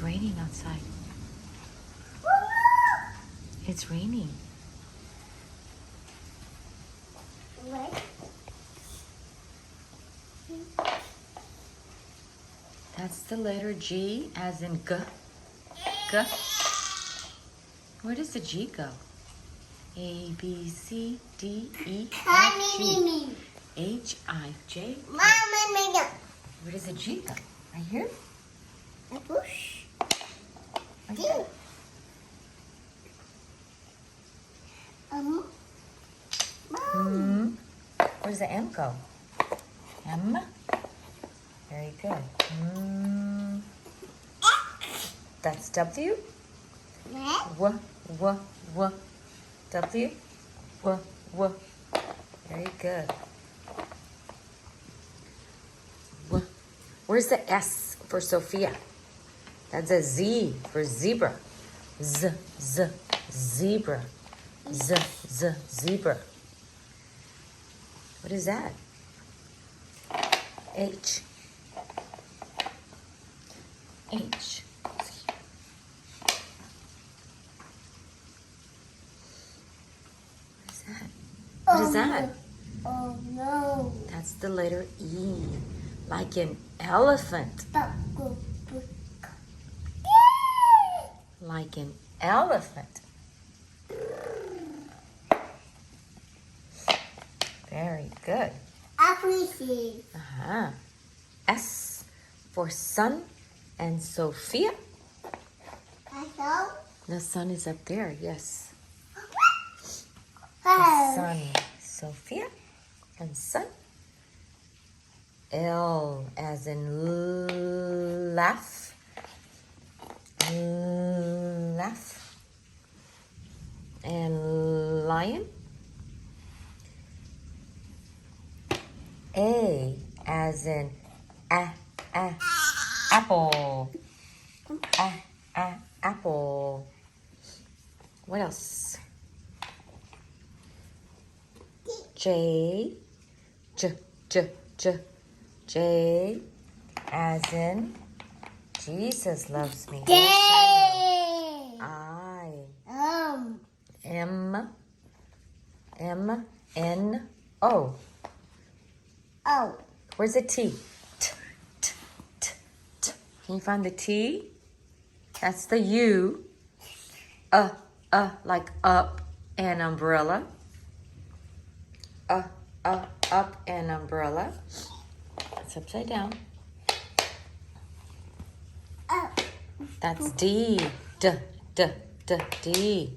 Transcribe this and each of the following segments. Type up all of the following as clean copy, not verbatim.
raining outside. It's raining. What? That's the letter G as in G. G. Where does the G go? A, B, C, D, E, F, G, H, I, J. Mama, Where does the G go? Right here? a bush. Right D. there. Mom. Where does the M go? M. Very good. That's W. What? W. W. W. Very good. W. Where's the S for Sophia? That's a Z for zebra. Z. Zebra. Zebra. What is that? H. What is that? What is that? Oh no. That's the letter E, like an elephant. Like an elephant. Very good. Appreciate. S for sun and Sophia. The sun is up there, yes. The sun, Sophia, and sun. L as in laugh. Laugh. And lion. A as in apple. Apple. What else? J as in Jesus loves me. I. M N O. Oh. Where's the T? T. Can you find the T? That's the U. Like up and umbrella. Up and umbrella. It's upside down. That's D. D.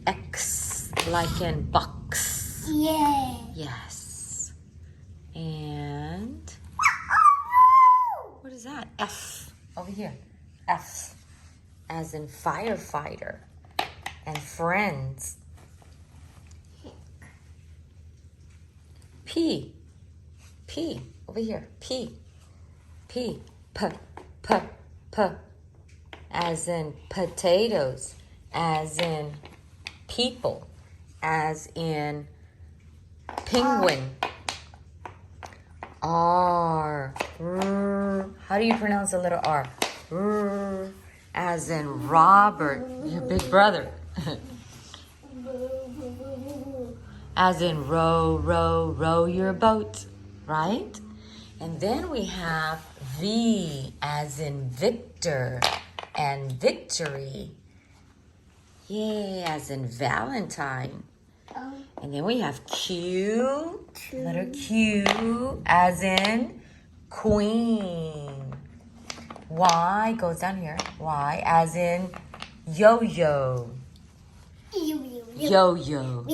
X, like in box. Yeah. Yes. And what is that? F. Over here. F. As in firefighter. And friends. P. Over here. P. P. As in potatoes. As in people. As in penguin. R. How do you pronounce the letter R? As in Robert, your big brother. As in row your boat, right? And then we have V as in Victor and victory. Yay, as in Valentine. And then we have Q, letter Q, as in queen. Y goes down here. Y as in yo-yo. Yo-yo.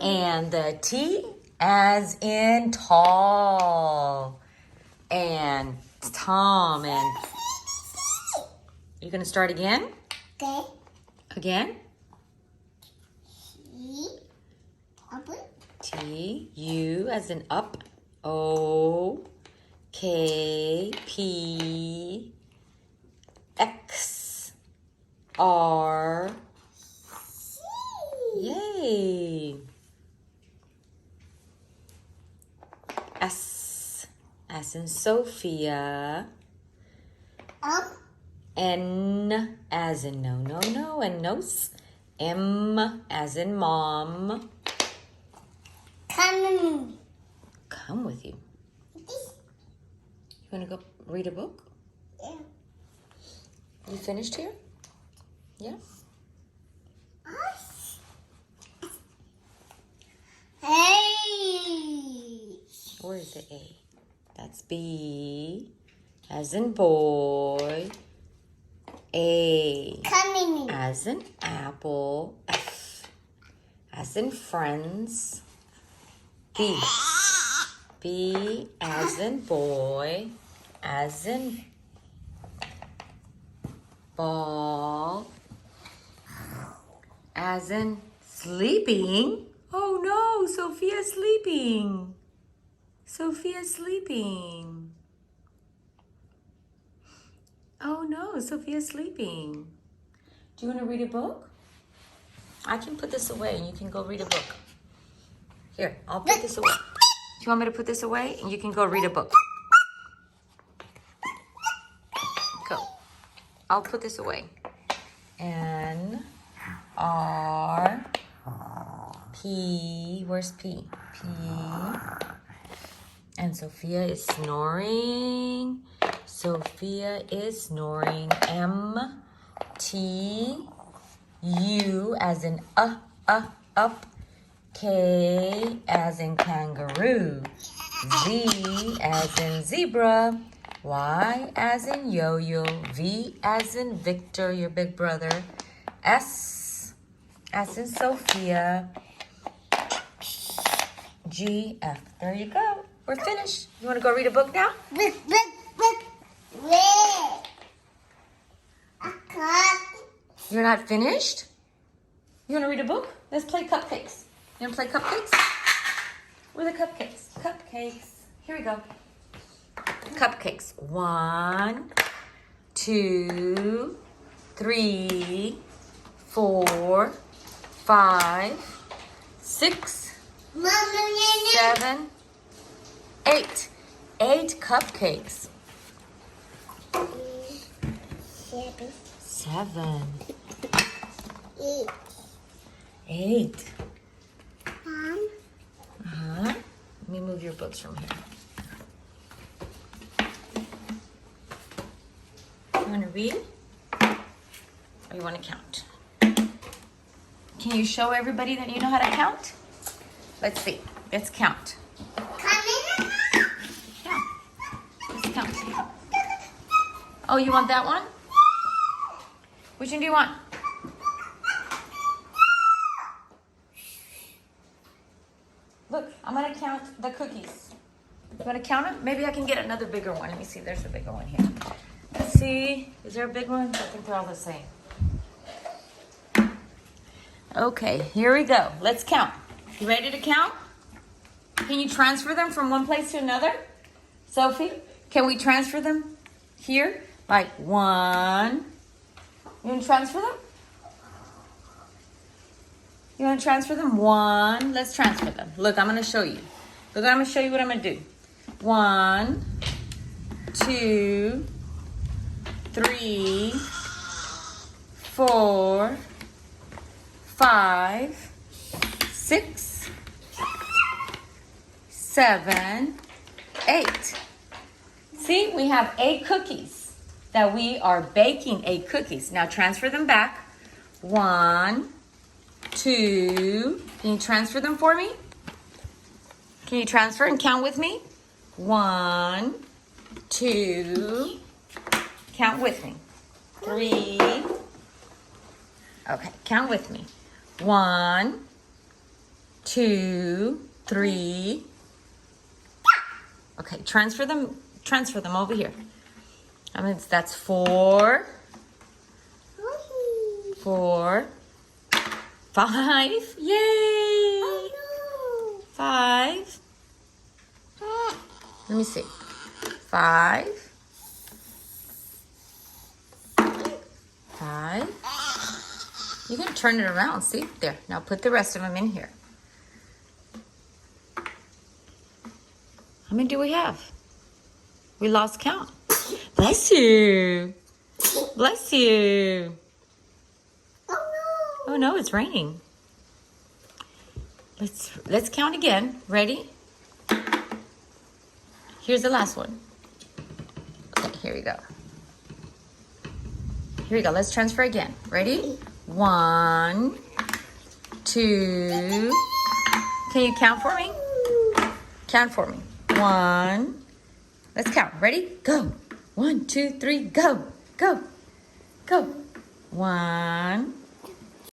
And the T as in tall. And Tom. And you're going to start again? Okay. Again? T. T. U as in up. O. K. P. X. R. Yay. as in Sophia. Up. N as in no, and nose. M as in mom. Come. Come with you. You want to go read a book? Yeah. You finished here? Yeah? Hey. Where is the A? That's B as in boy. A Coming. as in apple. F as in friends. B. B as in boy. As in ball. As in sleeping. Oh no, Sophia's sleeping. Sophia's sleeping. Oh no, Sophia's sleeping. Do you want to read a book? I can put this away and you can go read a book. Here, I'll put this away. Do you want me to put this away and you can go read a book? Go. I'll put this away. N R P. Where's P? P. And Sophia is snoring. Sophia is snoring. M T U as in up. K as in kangaroo. Z as in zebra. Y as in yo-yo. V as in Victor, your big brother. S as in Sophia. G, F. There you go. We're finished. You want to go read a book now? Wait. I can't. You're not finished? You want to read a book? Let's play cupcakes. You want to play cupcakes? Where are the cupcakes? Cupcakes. Here we go. Cupcakes. 1, 2, 3, 4, 5, 6, Mama, 7, 8. 8 cupcakes. 7. 8. 8. Mom. Let me move your books from here. You want to read? Or you want to count? Can you show everybody that you know how to count? Let's see. Let's count. Coming. Yeah. Let's count. Oh, you want that one? Which one do you want? Look, I'm going to count the cookies. You want to count them? Maybe I can get another bigger one. Let me see. There's a bigger one here. Let's see. Is there a big one? I think they're all the same. Okay, here we go. Let's count. You ready to count? Can you transfer them from one place to another? Sophie, can we transfer them here? Like 1. You want to transfer them? You want to transfer them? 1. Let's transfer them. Look, I'm going to show you. Look, I'm going to show you what I'm going to do. 1, 2, 3, 4, 5, 6, 7, 8. See, we have 8 cookies that we are baking 8 cookies. Now transfer them back. 1, 2. Can you transfer them for me? Can you transfer and count with me? 1, 2. Count with me. 3. Okay, count with me. 1, 2, 3. Okay, transfer them over here. I mean, that's 4, 4, 5. Yay! 5. Let me see. 5. 5. You can turn it around. See? There. Now put the rest of them in here. How many do we have? We lost count. Bless you. Bless you. Oh Oh no, it's raining. Let's count again. Ready? Here's the last one. Okay, here we go. Here we go. Let's transfer again. Ready? 1, 2. Can you count for me? Count for me. 1. Let's count. Ready? Go. 1, 2, 3, go. Go. Go. 1.